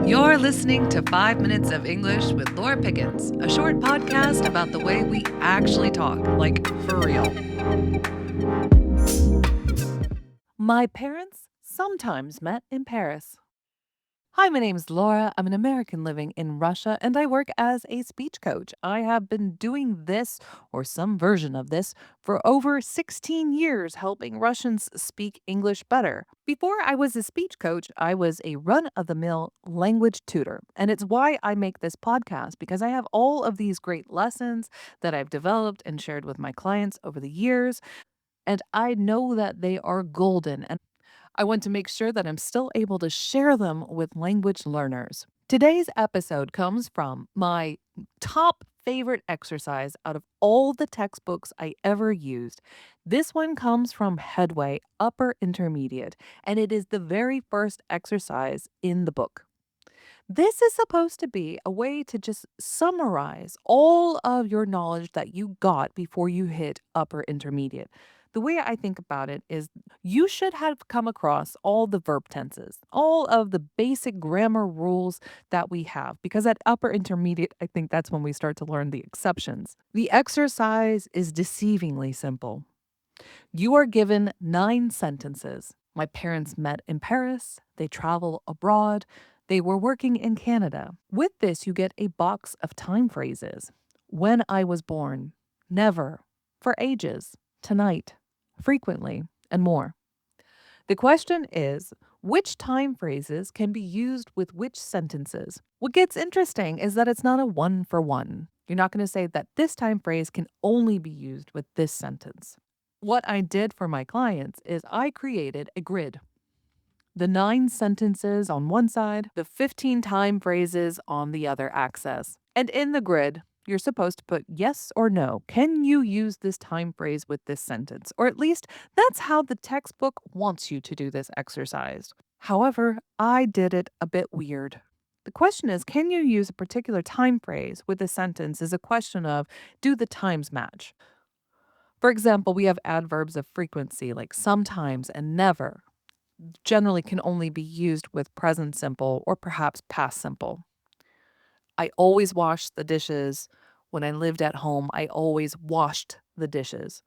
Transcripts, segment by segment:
You're listening to 5 Minutes of English with Laura Pickens, a short podcast about the way we actually talk, like for real. My parents sometimes met in Paris. Hi, my name is Laura. I'm an American living in Russia and I work as a speech coach. I have been doing this or some version of this for over 16 years, helping Russians speak English better. Before I was a speech coach, I was a run of the mill language tutor. And it's why I make this podcast because I have all of these great lessons that I've developed and shared with my clients over the years. And I know that they are golden. And I want to make sure that I'm still able to share them with language learners. Today's episode comes from my top favorite exercise out of all the textbooks I ever used. This one comes from Headway Upper Intermediate, and it is the very first exercise in the book. This is supposed to be a way to just summarize all of your knowledge that you got before you hit upper intermediate. The way I think about it is you should have come across all the verb tenses, all of the basic grammar rules that we have, because at upper intermediate, I think that's when we start to learn the exceptions. The exercise is deceivingly simple. You are given 9 sentences. My parents met in Paris. They travel abroad. They were working in Canada. With this, you get a box of time phrases. When I was born, never, for ages, tonight, frequently, and more. The question is, which time phrases can be used with which sentences? What gets interesting is that it's not a one for one. You're not going to say that this time phrase can only be used with this sentence. What I did for my clients is I created a grid. The 9 sentences on one side, the 15 time phrases on the other axis. And in the grid, you're supposed to put yes or no. Can you use this time phrase with this sentence? Or at least that's how the textbook wants you to do this exercise. However, I did it a bit weird. The question is, can you use a particular time phrase with a sentence is a question of, do the times match? For example, we have adverbs of frequency like sometimes and never. Generally can only be used with present simple or perhaps past simple. I always wash the dishes. When I lived at home, I always washed the dishes.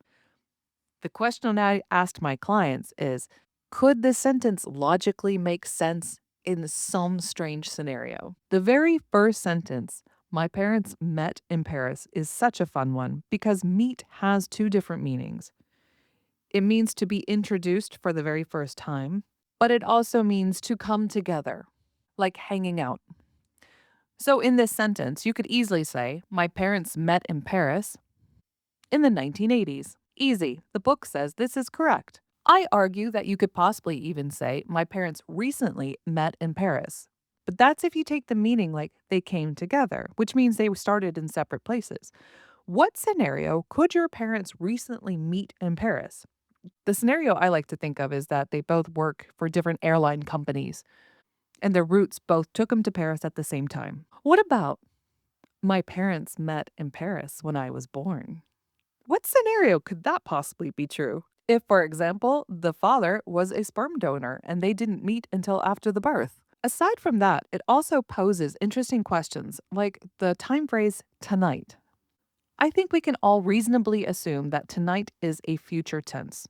The question I asked my clients is, could this sentence logically make sense in some strange scenario? The very first sentence, my parents met in Paris, is such a fun one because meet has 2 different meanings. It means to be introduced for the very first time, but it also means to come together, like hanging out. So in this sentence, you could easily say, my parents met in Paris in the 1980s. Easy. The book says this is correct. I argue that you could possibly even say, my parents recently met in Paris. But that's if you take the meaning like they came together, which means they started in separate places. What scenario could your parents recently meet in Paris? The scenario I like to think of is that they both work for different airline companies and their routes both took them to Paris at the same time. What about my parents met in Paris when I was born? What scenario could that possibly be true? If, for example, the father was a sperm donor and they didn't meet until after the birth. Aside from that, it also poses interesting questions like the time phrase tonight. I think we can all reasonably assume that tonight is a future tense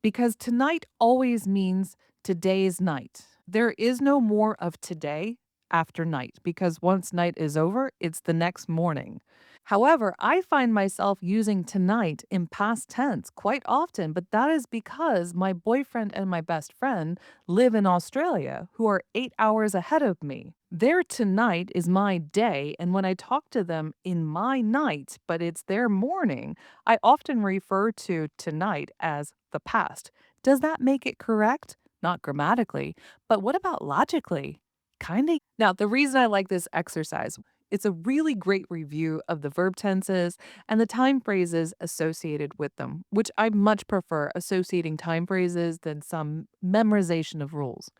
because tonight always means today's night. There is no more of today after night because once night is over, it's the next morning. However, I find myself using tonight in past tense quite often, but that is because my boyfriend and my best friend live in Australia, who are 8 hours ahead of me. Their tonight is my day, and when I talk to them in my night, but it's their morning, I often refer to tonight as the past. Does that make it correct? Not grammatically, but what about logically? Kinda. Now, the reason I like this exercise, it's a really great review of the verb tenses and the time phrases associated with them, which I much prefer associating time phrases than some memorization of rules.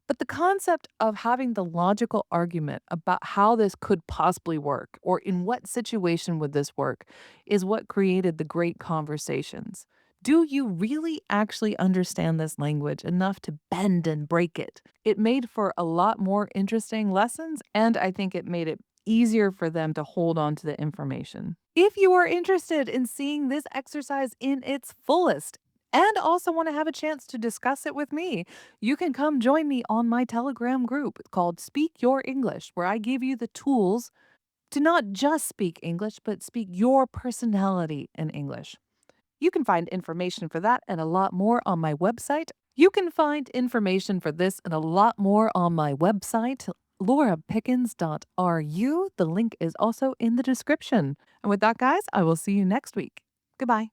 But the concept of having the logical argument about how this could possibly work or in what situation would this work is what created the great conversations. Do you really actually understand this language enough to bend and break it? It made for a lot more interesting lessons, and I think it made it easier for them to hold on to the information. If you are interested in seeing this exercise in its fullest and also want to have a chance to discuss it with me, you can come join me on my Telegram group called Speak Your English, where I give you the tools to not just speak English, but speak your personality in English. You can find information for that and a lot more on my website. You can find information for this and a lot more on my website, laurapickens.ru. The link is also in the description. And with that, guys, I will see you next week. Goodbye.